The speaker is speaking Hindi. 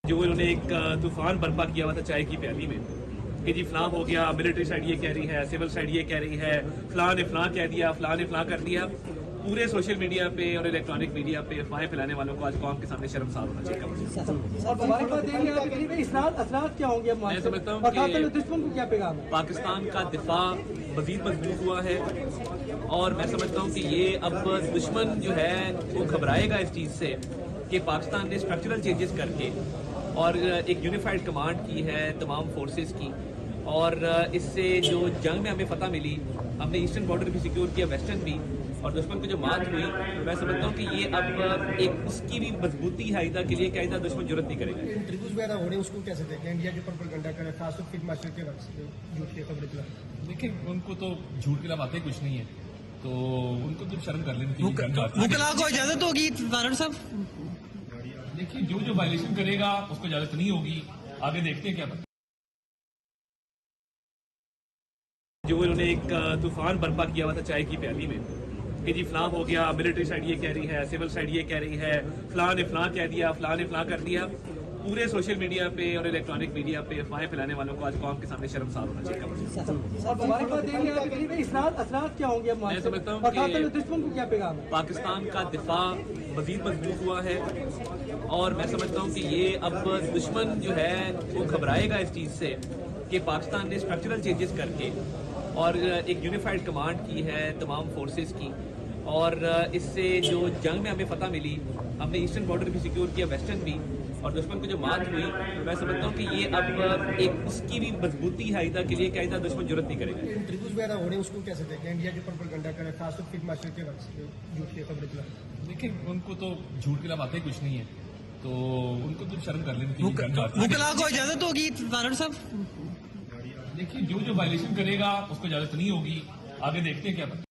जो उन्होंने एक तूफान बर्पा किया हुआ था चाय की प्याली में कि जी फलां हो गया, मिलिट्री साइड ये कह रही है, सिविल साइड ये कह रही है, फलां ने फलां कह दिया, फलां ने फलां कर दिया। पूरे सोशल मीडिया पे और इलेक्ट्रॉनिक मीडिया पे अफवाहें फैलाने वालों को आज कौम के सामने शर्मसार होना चाहिए। मैं समझता हूँ कि दुश्मन को क्या पैगाम है? पाकिस्तान का दिफा मजीद मजबूत हुआ है और मैं समझता हूँ कि ये अब दुश्मन जो है वो घबराएगा इस चीज़ से कि पाकिस्तान ने स्ट्रक्चरल चेंजेस करके और एक यूनिफाइड कमांड की है तमाम फोर्सेस की, और इससे जो जंग में हमें फतह मिली, हमने ईस्टर्न बॉर्डर भी सिक्योर किया, वेस्टर्न भी, और दुश्मन को जो मात हुई, मैं समझता हूँ कि ये अब एक उसकी भी मजबूती है आइंदा के लिए कि आइंदा दुश्मन जरूरत नहीं करेगा। इंटरव्यूज वगैरह हो रहे हैं, उसको कैसे देखें? इंडिया के ऊपर प्रोपेगेंडा करे, खासतौर फील्ड मार्शल के वक्त झूठ की खबरें चला। देखिए, उनको तो झूठ के अलावा कुछ नहीं है, तो उनको तो शर्म कर लेनी मुकला को इजाजत होगी वारन साहब? देखिए, जो वायलेशन करेगा उसको इजाजत नहीं होगी, आगे देखते हैं क्या पता। जो उन्होंने एक तूफान बर्पा किया हुआ था चाय की प्याली में कि जी फलां हो गया, मिलिट्री साइड ये कह रही है, सिविल साइड ये कह रही है, फलां ने फलां कह दिया, फलां ने फलां कर दिया। पूरे सोशल मीडिया पे और इलेक्ट्रॉनिक मीडिया पे अफवाहें फैलाने वालों को आज कौम के सामने शर्मसार होना चाहिए। क्या होंगे? मैं समझता हूँ कि दुश्मन को क्या पैगाम है? पाकिस्तान का दिफा मजीद मजबूत हुआ है और मैं समझता हूँ कि ये अब दुश्मन जो है वो घबराएगा इस चीज़ से कि पाकिस्तान ने स्ट्रक्चरल चेंजेस करके और एक यूनिफाइड कमांड की है तमाम फोर्सेस की, और इससे जो जंग में हमें फतह मिली, हमने ईस्टर्न बॉर्डर भी सिक्योर किया, वेस्टर्न भी, और दुश्मन को जो मात हुई, मैं समझता हूँ कि ये अब एक उसकी भी मजबूती है आइंदा के लिए कि आइंदा दुश्मन जरूरत नहीं करेगा। इंटरव्यूज वगैरह हो रहे हैं, उसको कैसे देखें? इंडिया के ऊपर प्रोपेगेंडा करे, खासतौर फील्ड मार्शल के वक्त झूठ की खबरें चला। देखिए, उनको तो झूठ के अलावा कुछ नहीं है, तो उनको तो शर्म कर लेनी मुकला को इजाजत होगी वारन साहब? देखिए, जो वायलेशन करेगा उसको इजाजत नहीं होगी, आगे देखते हैं क्या पता।